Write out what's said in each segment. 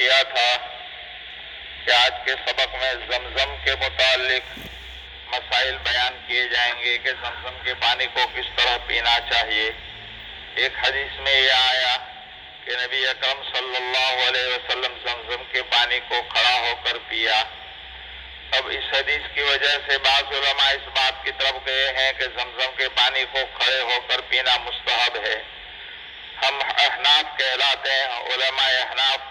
کیا تھا کہ آج کے سبق میں زمزم کے متعلق مسائل بیان کیے جائیں گے کہ زمزم کے پانی کو کس طرح پینا چاہیے۔ ایک حدیث میں یہ آیا کہ نبی اکرم صلی اللہ علیہ وسلم زمزم کے پانی کو کھڑا ہو کر پیا۔ اب اس حدیث کی وجہ سے بعض علماء اس بات کی طرف گئے ہیں کہ زمزم کے پانی کو کھڑے ہو کر پینا مستحب ہے۔ ہم احناف کہلاتے ہیں، علماء احناف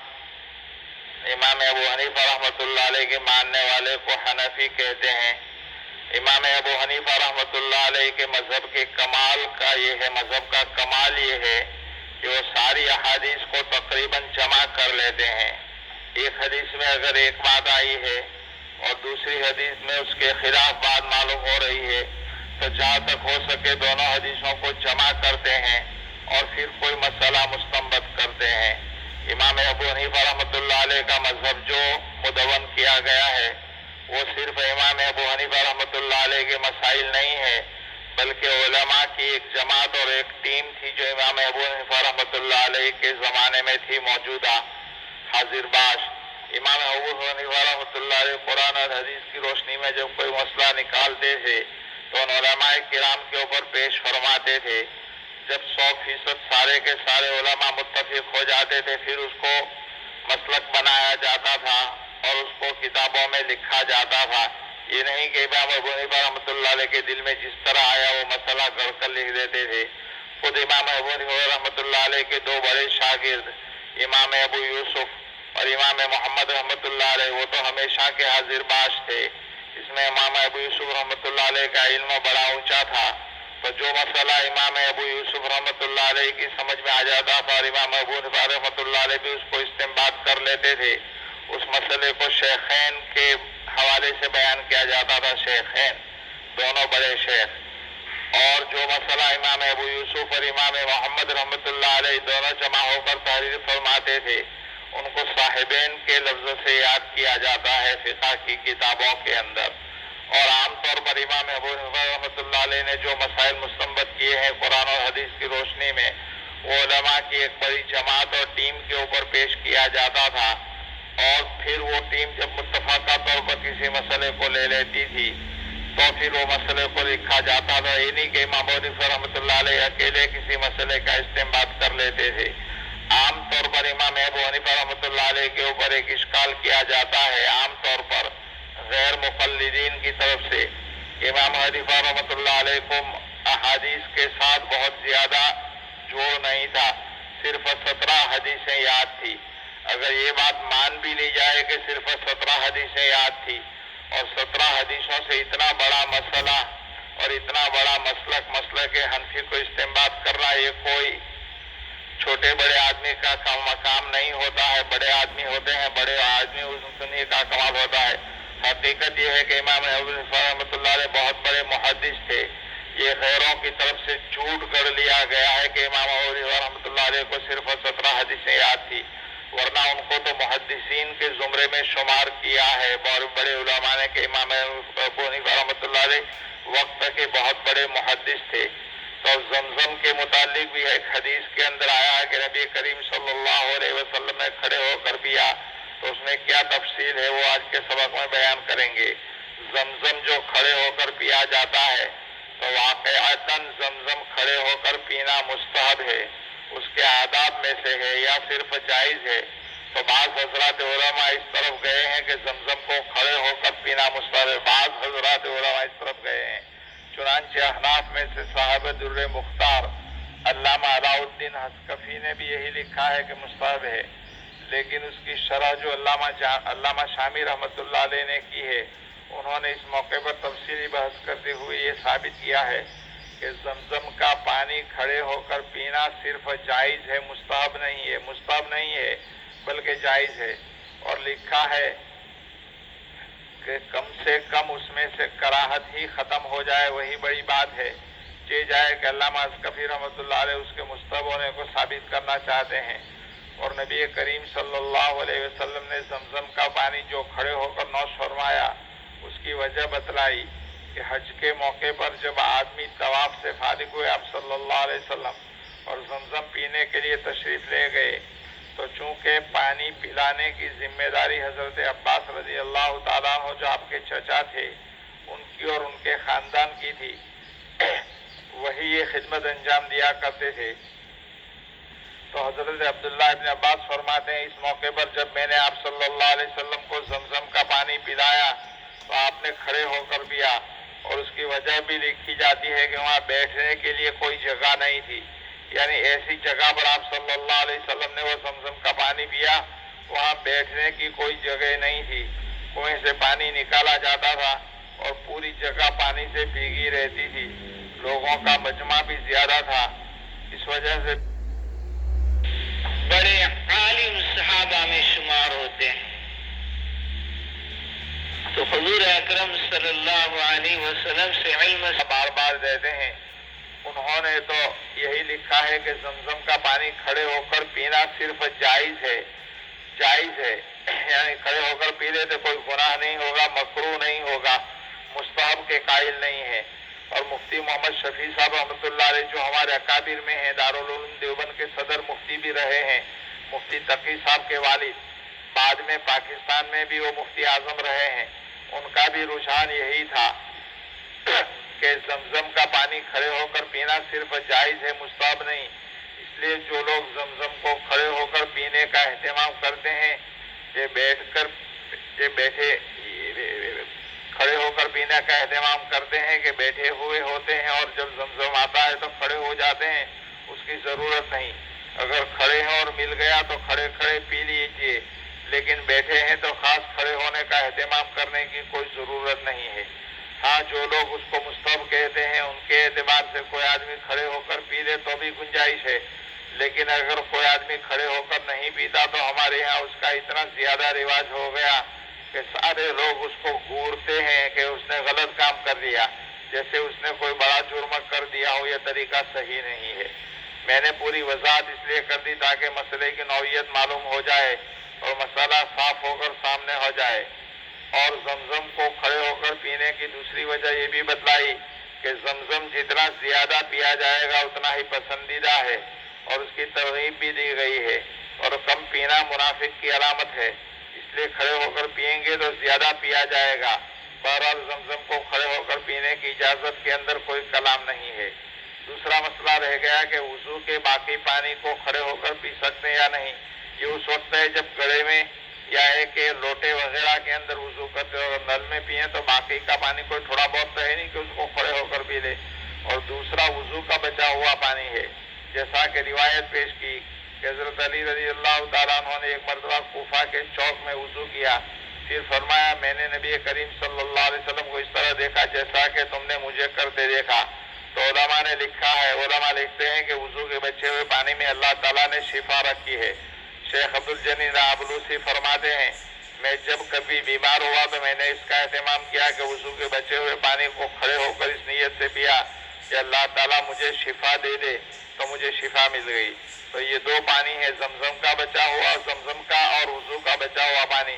امام ابو حنیفہ رحمۃ اللہ علیہ کے ماننے والے کو حنفی کہتے ہیں۔ امام ابو حنیفہ رحمۃ اللہ علیہ کے مذہب کے کمال کا یہ ہے، مذہب کا کمال یہ ہے کہ وہ ساری احادیث کو تقریباً جمع کر لیتے ہیں۔ ایک حدیث میں اگر ایک بات آئی ہے اور دوسری حدیث میں اس کے خلاف بات معلوم ہو رہی ہے تو جہاں تک ہو سکے دونوں حدیثوں کو جمع کرتے ہیں اور پھر کوئی مسئلہ مستنبط کرتے ہیں۔ امام ابو حنیفہ رحمۃ اللہ علیہ کا مذہب جو مدون کیا گیا ہے وہ صرف امام ابو حنیفہ رحمۃ اللہ علیہ کے مسائل نہیں ہے، بلکہ علماء کی ایک جماعت اور ایک ٹیم تھی جو امام ابو حنیفہ رحمۃ اللہ علیہ کے زمانے میں تھی موجودہ، حاضر باش۔ امام ابو حنیفہ رحمۃ اللہ علیہ قرآن اور حدیث کی روشنی میں جب کوئی مسئلہ نکالتے تھے تو ان علماء کرام کے اوپر پیش فرماتے تھے۔ جب 100% سارے کے سارے علماء متفق ہو جاتے تھے پھر اس کو مسلک بنایا جاتا تھا اور اس کو کتابوں میں لکھا جاتا تھا۔ یہ نہیں کہ امام ابو حنیفہ رحمۃ اللہ علیہ کے دل میں جس طرح آیا وہ مسئلہ گڑھ کر لکھ دیتے تھے۔ خود امام ابو حنیفہ رحمۃ اللہ علیہ کے دو بڑے شاگرد امام ابو یوسف اور امام محمد رحمۃ اللہ علیہ وہ تو ہمیشہ کے حاضر باش تھے۔ اس میں امام ابو یوسف رحمۃ اللہ علیہ کا علم بڑا اونچا تھا، تو جو مسئلہ امام ابو یوسف رحمۃ اللہ علیہ کی سمجھ میں آ جاتا تھا اور امام ابو حنیفہ رحمۃ اللہ علیہ بھی اس کو استنباط کر لیتے تھے، اس مسئلے کو شیخین کے حوالے سے بیان کیا جاتا تھا۔ شیخین دونوں بڑے شیخ، اور جو مسئلہ امام ابو یوسف اور امام محمد رحمۃ اللہ علیہ دونوں جمع ہو کر تحریر فرماتے تھے ان کو صاحبین کے لفظ سے یاد کیا جاتا ہے فقہ کی کتابوں کے اندر۔ اور عام طور پر امام ابو حنیفہ رحمۃ اللہ علیہ نے جو مسائل مستنبط کیے ہیں قرآن اور حدیث کی روشنی میں وہ علماء کی ایک بڑی جماعت اور ٹیم کے اوپر پیش کیا جاتا تھا، اور پھر وہ ٹیم جب متفقہ طور پر کسی مسئلے کو لے لیتی تھی تو پھر وہ مسئلے کو لکھا جاتا تھا۔ یہ نہیں کہ امام ابو حنیفہ رحمۃ اللہ علیہ اکیلے کسی مسئلے کا استنباط کر لیتے تھے۔ عام طور پر امام ابو حنیفہ رحمۃ اللہ علیہ کے اوپر ایک اشکال کیا جاتا ہے عام طور پر غیر مقلدین کی طرف سے۔ امام حنیفہ رحمۃ اللہ علیہ کو احادیث کے ساتھ بہت زیادہ جوڑ نہیں تھا، صرف 17 حدیثیں یاد تھی۔ اگر یہ بات مان بھی لی جائے کہ صرف 17 حدیثیں یاد تھی اور 17 حدیثوں سے اتنا بڑا مسئلہ اور اتنا بڑا مسلک حنفی کو استنباط کرنا یہ کوئی چھوٹے بڑے آدمی کا مقام نہیں ہوتا ہے۔ بڑے آدمی ہوتے ہیں، بڑے آدمی انہیں کا کمال ہوتا ہے۔ حقیقت یہ ہے کہ امام ابو حنیفہ رحمۃ اللہ علیہ بہت بڑے محدث تھے۔ یہ غیروں کی طرف سے جھوٹ کر لیا گیا ہے کہ امام ابو حنیفہ رحمۃ اللہ علیہ کو صرف 17 حدیثیں یاد تھی، ورنہ ان کو تو محدثین کے زمرے میں شمار کیا ہے بہت بڑے علماء نے کہ امام ابو حنیفہ رحمۃ اللہ علیہ وقت کے بہت بڑے محدث تھے۔ تو زمزم کے متعلق بھی ایک حدیث کے اندر آیا ہے کہ نبی کریم صلی اللہ علیہ وسلم نے کھڑے ہو کر پیا، تو اس میں کیا تفصیل ہے وہ آج کے سبق میں بیان کریں گے۔ زمزم جو کھڑے ہو کر پیا جاتا ہے تو واقعتاً زمزم کھڑے ہو کر پینا مستحب ہے، اس کے آداب میں سے ہے یا صرف جائز ہے؟ تو بعض حضرات علماء اس طرف گئے ہیں کہ زمزم کو کھڑے ہو کر پینا مستحب ہے، بعض حضرات علماء اس طرف گئے ہیں۔ چنانچہ احناف میں سے صاحب در مختار علامہ علاء الدین حسکفی نے بھی یہی لکھا ہے کہ مستحب ہے، لیکن اس کی شرح جو علامہ شامی رحمۃ اللہ علیہ نے کی ہے انہوں نے اس موقع پر تفصیلی بحث کرتے ہوئے یہ ثابت کیا ہے کہ زمزم کا پانی کھڑے ہو کر پینا صرف جائز ہے، مستحب نہیں ہے بلکہ جائز ہے، اور لکھا ہے کہ کم سے کم اس میں سے کراہت ہی ختم ہو جائے وہی بڑی بات ہے۔ یہ جائے کہ علامہ حسکفی رحمۃ اللہ علیہ اس کے مستحب ہونے کو ثابت کرنا چاہتے ہیں، اور نبی کریم صلی اللہ علیہ وسلم نے زمزم کا پانی جو کھڑے ہو کر نوش فرمایا اس کی وجہ بتلائی کہ حج کے موقع پر جب آدمی طواف سے فارغ ہوئے آپ صلی اللہ علیہ وسلم اور زمزم پینے کے لیے تشریف لے گئے تو چونکہ پانی پلانے کی ذمہ داری حضرت عباس رضی اللہ تعالیٰ عنہ جو آپ کے چچا تھے ان کی اور ان کے خاندان کی تھی، وہی یہ خدمت انجام دیا کرتے تھے۔ تو حضرت عبداللہ ابن عباس فرماتے ہیں اس موقع پر جب میں نے آپ صلی اللہ علیہ وسلم کو زمزم کا پانی پلایا تو آپ نے کھڑے ہو کر پیا، اور اس کی وجہ بھی لکھی جاتی ہے کہ وہاں بیٹھنے کے لیے کوئی جگہ نہیں تھی، یعنی ایسی جگہ پر آپ صلی اللہ علیہ وسلم نے وہ زمزم کا پانی پیا وہاں بیٹھنے کی کوئی جگہ نہیں تھی، کنویں سے پانی نکالا جاتا تھا اور پوری جگہ پانی سے بھیگی رہتی تھی، لوگوں کا مجمع بھی زیادہ تھا، اس وجہ سے بڑے عالم صحابہ میں شمار ہوتے ہیں۔ تو حضور اکرم صلی اللہ علیہ وسلم سے علم بار بار دیتے ہیں۔ انہوں نے تو یہی لکھا ہے کہ زمزم کا پانی کھڑے ہو کر پینا صرف جائز ہے، جائز ہے، یعنی کھڑے ہو کر پی لے تو کوئی گناہ نہیں ہوگا، مکروہ نہیں ہوگا، مستحب کے قائل نہیں ہے۔ اور مفتی محمد شفیع صاحب رحمۃ اللہ علیہ جو ہمارے اکابر میں ہیں، دارالعلوم دیوبند کے صدر مفتی بھی رہے ہیں، مفتی تقی صاحب کے والد، بعد میں پاکستان میں بھی وہ مفتی اعظم رہے ہیں، ان کا بھی رجحان یہی تھا کہ زمزم کا پانی کھڑے ہو کر پینا صرف جائز ہے، مستحب نہیں۔ اس لیے جو لوگ زمزم کو کھڑے ہو کر پینے کا اہتمام کرتے ہیں، یہ بیٹھے کھڑے ہو کر پینے کا اہتمام کرتے ہیں کہ بیٹھے ہوئے ہوتے ہیں اور جب زمزم آتا ہے تو کھڑے ہو جاتے ہیں، اس کی ضرورت نہیں۔ اگر کھڑے ہیں اور مل گیا تو کھڑے کھڑے پی لیجیے، لیکن بیٹھے ہیں تو خاص کھڑے ہونے کا اہتمام کرنے کی کوئی ضرورت نہیں ہے۔ ہاں جو لوگ اس کو مستحب کہتے ہیں ان کے اعتبار سے کوئی آدمی کھڑے ہو کر پی لے تو بھی گنجائش ہے، لیکن اگر کوئی آدمی کھڑے ہو کر نہیں پیتا تو ہمارے یہاں اس کا اتنا زیادہ رواج ہو گیا کہ سارے لوگ اس کو گھورتے ہیں کہ اس نے غلط کام کر دیا، جیسے اس نے کوئی بڑا جرم کر دیا ہو، یہ طریقہ صحیح نہیں ہے۔ میں نے پوری وضاحت اس لیے کر دی تاکہ مسئلے کی نوعیت معلوم ہو جائے اور مسئلہ صاف ہو کر سامنے ہو جائے۔ اور زمزم کو کھڑے ہو کر پینے کی دوسری وجہ یہ بھی بتلائی کہ زمزم جتنا زیادہ پیا جائے گا اتنا ہی پسندیدہ ہے، اور اس کی ترغیب بھی دی گئی ہے، اور کم پینا منافق کی علامت ہے، اس لیے کھڑے ہو کر پئیں گے تو زیادہ پیا جائے گا۔ بہرحال زمزم کو کھڑے ہو کر پینے کی اجازت کے اندر کوئی کلام نہیں ہے۔ دوسرا مسئلہ رہ گیا کہ وضو کے باقی پانی کو کھڑے ہو کر پی سکتے ہیں یا نہیں۔ یہ اس وقت ہے جب گڑے میں یا ایک لوٹے وغیرہ کے اندر وضو کرتے ہو، اگر نل میں پیئیں تو باقی کا پانی کوئی تھوڑا بہت تو ہے نہیں کہ اس کو کھڑے ہو کر پی لے۔ اور دوسرا وضو کا بچا ہوا پانی ہے، جیسا کہ روایت پیش کی کہ حضرت علی رضی اللہ تعالیٰ عنہ نے ایک مرتبہ کوفہ کے چوک میں وضو کیا، پھر فرمایا میں نے نبی کریم صلی اللہ علیہ وسلم کو اس طرح دیکھا جیسا کہ تم نے مجھے کرتے دیکھا۔ تو علماء نے لکھا ہے، علماء لکھتے ہیں کہ وضو کے بچے ہوئے پانی میں اللہ تعالیٰ نے شفا رکھی ہے۔ شیخ عبدالجلیل نابلوسی فرماتے ہیں میں جب کبھی بیمار ہوا تو میں نے اس کا اہتمام کیا کہ وضو کے بچے ہوئے پانی کو کھڑے ہو کر اس نیت سے پیا کہ اللہ تعالیٰ مجھے شفا دے دے، تو مجھے شفا مل گئی۔ تو یہ دو پانی ہے، زمزم کا بچا ہوا، زمزم کا اور وضو کا بچا ہوا پانی،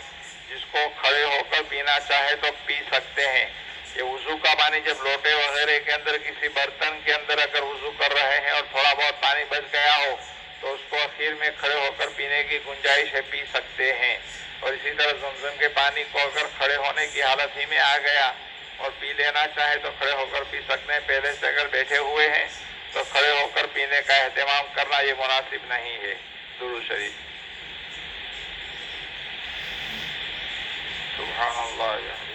جس کو کھڑے ہو کر پینا چاہے تو پی سکتے ہیں۔ یہ وضو کا پانی جب لوٹے وغیرہ کے اندر کسی برتن کے اندر اگر وضو کر رہے ہیں اور تھوڑا بہت پانی بچ گیا ہو تو اس کو اخیر میں کھڑے ہو کر پینے کی گنجائش ہے، پی سکتے ہیں۔ اور اسی طرح زمزم کے پانی کو اگر کھڑے ہونے کی حالت ہی میں آ گیا اور پی لینا چاہے تو کھڑے ہو کر پی سکتے ہیں، پہلے سے اگر بیٹھے ہوئے ہیں تو کھڑے ہو کر پینے کا اہتمام کرنا یہ مناسب نہیں ہے۔ درود شریف۔ سبحان اللہ۔